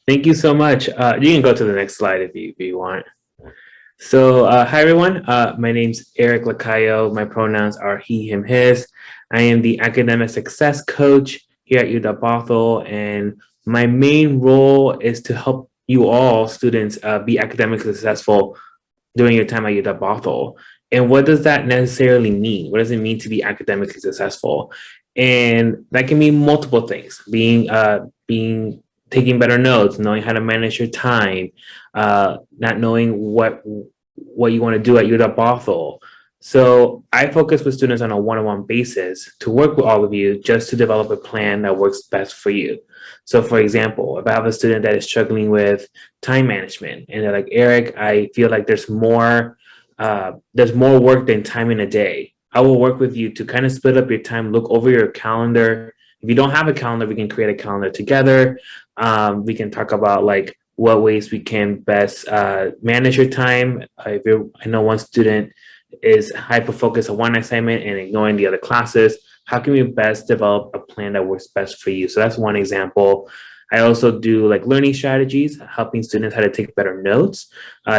Thank you so much. You can go to the next slide if you want. So, hi everyone. My name's Eric Lacayo. My pronouns are he, him, his. I am the academic success coach here at UW-Bothell, and my main role is to help you all students be academically successful during your time at UW-Bothell. And what does that necessarily mean? What does it mean to be academically successful? And that can mean multiple things: being taking better notes, knowing how to manage your time, not knowing what you want to do at UW Bothell. So I focus with students on a one-on-one basis to work with all of you just to develop a plan that works best for you. So for example, if I have a student that is struggling with time management and they're like, Eric, I feel like there's more work than time in a day. I will work with you to kind of split up your time, look over your calendar. If you don't have a calendar, we can create a calendar together. We can talk about like what ways we can best manage your time. I know one student is hyper-focused on one assignment and ignoring the other classes. How can we best develop a plan that works best for you? So that's one example. I also do like learning strategies, helping students how to take better notes.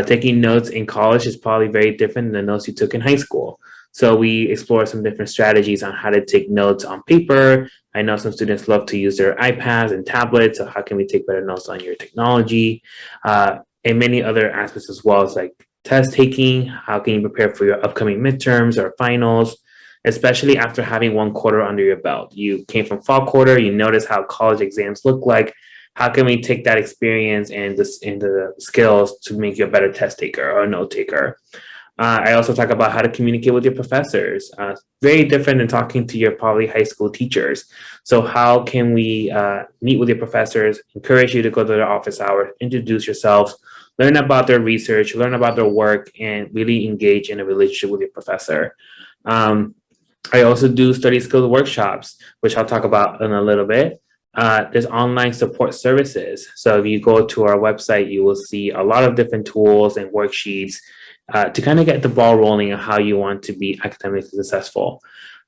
Taking notes in college is probably very different than the notes you took in high school. So we explore some different strategies on how to take notes on paper. I know some students love to use their iPads and tablets. So how can we take better notes on your technology? And many other aspects as well as like test taking. How can you prepare for your upcoming midterms or finals, especially after having one quarter under your belt? You came from fall quarter, you notice how college exams look like. How can we take that experience and the skills to make you a better test taker or a note taker? I also talk about how to communicate with your professors. Very different than talking to your probably high school teachers. So how can we meet with your professors, encourage you to go to their office hours, introduce yourselves, learn about their research, learn about their work, and really engage in a relationship with your professor. I also do study skills workshops, which I'll talk about in a little bit. There's online support services. So if you go to our website, you will see a lot of different tools and worksheets to kind of get the ball rolling on how you want to be academically successful.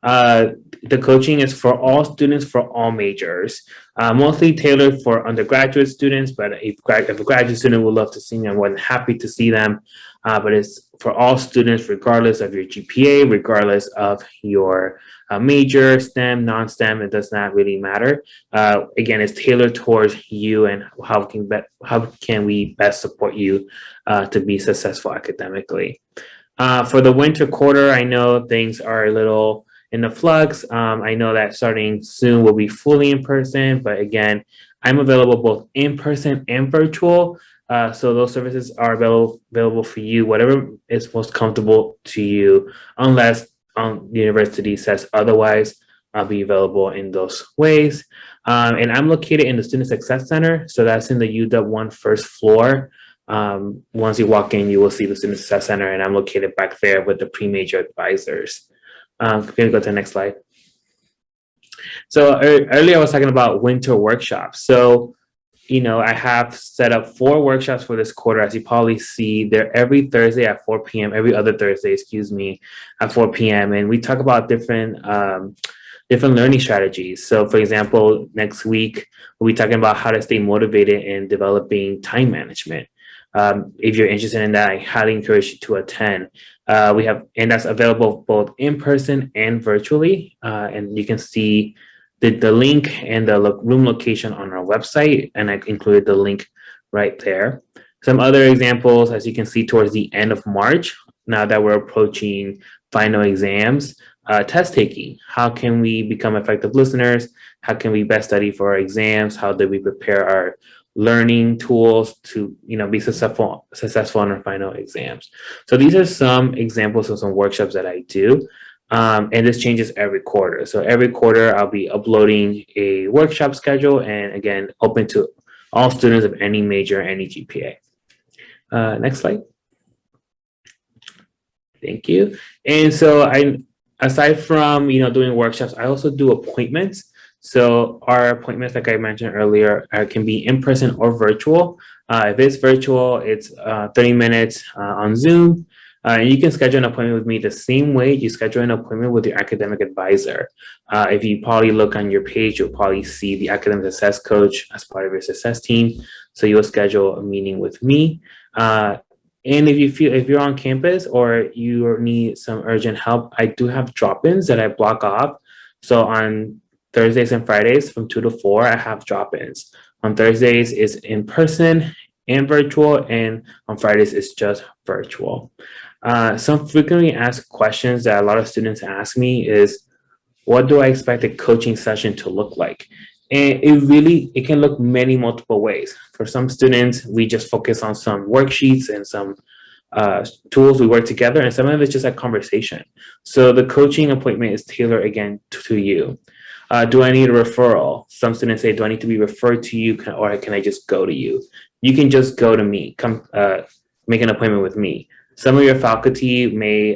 The coaching is for all students, for all majors, mostly tailored for undergraduate students, but if a graduate student would love to see me, I'm more than happy to see them. But it's for all students, regardless of your GPA, regardless of your major, STEM, non-STEM, it does not really matter. Again, it's tailored towards you and how can we best support you to be successful academically. For the winter quarter, I know things are a little in the flux. I know that starting soon will be fully in person, but again, I'm available both in person and virtual. So those services are available for you, whatever is most comfortable to you, unless the university says otherwise. I'll be available in those ways. And I'm located in the Student Success Center. So that's in the UW-1 first floor. Once you walk in, you will see the Student Success Center, and I'm located back there with the pre-major advisors. Can we go to the next slide? So earlier I was talking about winter workshops. So I have set up 4 workshops for this quarter. As you probably see, they're every Thursday at 4 p.m., every other Thursday, at 4 p.m. And we talk about different learning strategies. So for example, next week, we'll be talking about how to stay motivated in developing time management. If you're interested in that, I highly encourage you to attend. And that's available both in person and virtually. And you can see the link and the room location on our website, and I included the link right there. Some other examples, as you can see towards the end of March, now that we're approaching final exams, test taking. How can we become effective listeners? How can we best study for our exams? How do we prepare our learning tools to be successful in our final exams? So these are some examples of some workshops that I do. And this changes every quarter. So every quarter, I'll be uploading a workshop schedule, and again, open to all students of any major, any GPA. Next slide. Thank you. And so aside from doing workshops, I also do appointments. So our appointments, like I mentioned earlier, can be in person or virtual. If it's virtual, it's 30 minutes on Zoom. You can schedule an appointment with me the same way you schedule an appointment with your academic advisor. If you probably look on your page, you'll probably see the academic success coach as part of your success team. So you'll schedule a meeting with me. And if you're on campus or you need some urgent help, I do have drop-ins that I block off. So on Thursdays and Fridays from 2 to 4, I have drop-ins. On Thursdays is in person and virtual, and on Fridays it's just virtual. Some frequently asked questions that a lot of students ask me is, what do I expect a coaching session to look like? And it can look many multiple ways. For some students, we just focus on some worksheets and some tools. We work together, and some of it's just a conversation. So the coaching appointment is tailored again to you. Do I need a referral? Some students say, do I need to be referred to you, or can I just go to you? You can just go to me. Come make an appointment with me. Some of your faculty may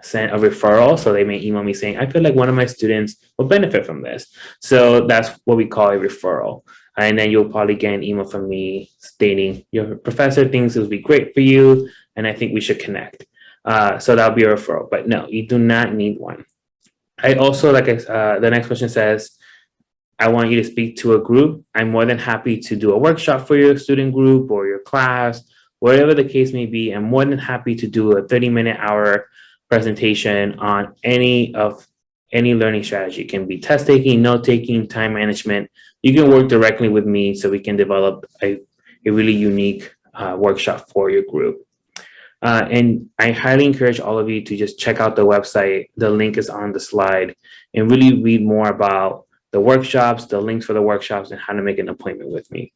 send a referral, so they may email me saying, I feel like one of my students will benefit from this. So that's what we call a referral. And then you'll probably get an email from me stating, your professor thinks it would be great for you, and I think we should connect. So that'll be a referral, but no, you do not need one. I also, the next question says, I want you to speak to a group. I'm more than happy to do a workshop for your student group or your class, whatever the case may be. I'm more than happy to do a 30-minute hour presentation on any learning strategy. It can be test taking, note taking, time management. You can work directly with me so we can develop a really unique workshop for your group. And I highly encourage all of you to just check out the website. The link is on the slide, and really read more about the workshops, the links for the workshops, and how to make an appointment with me.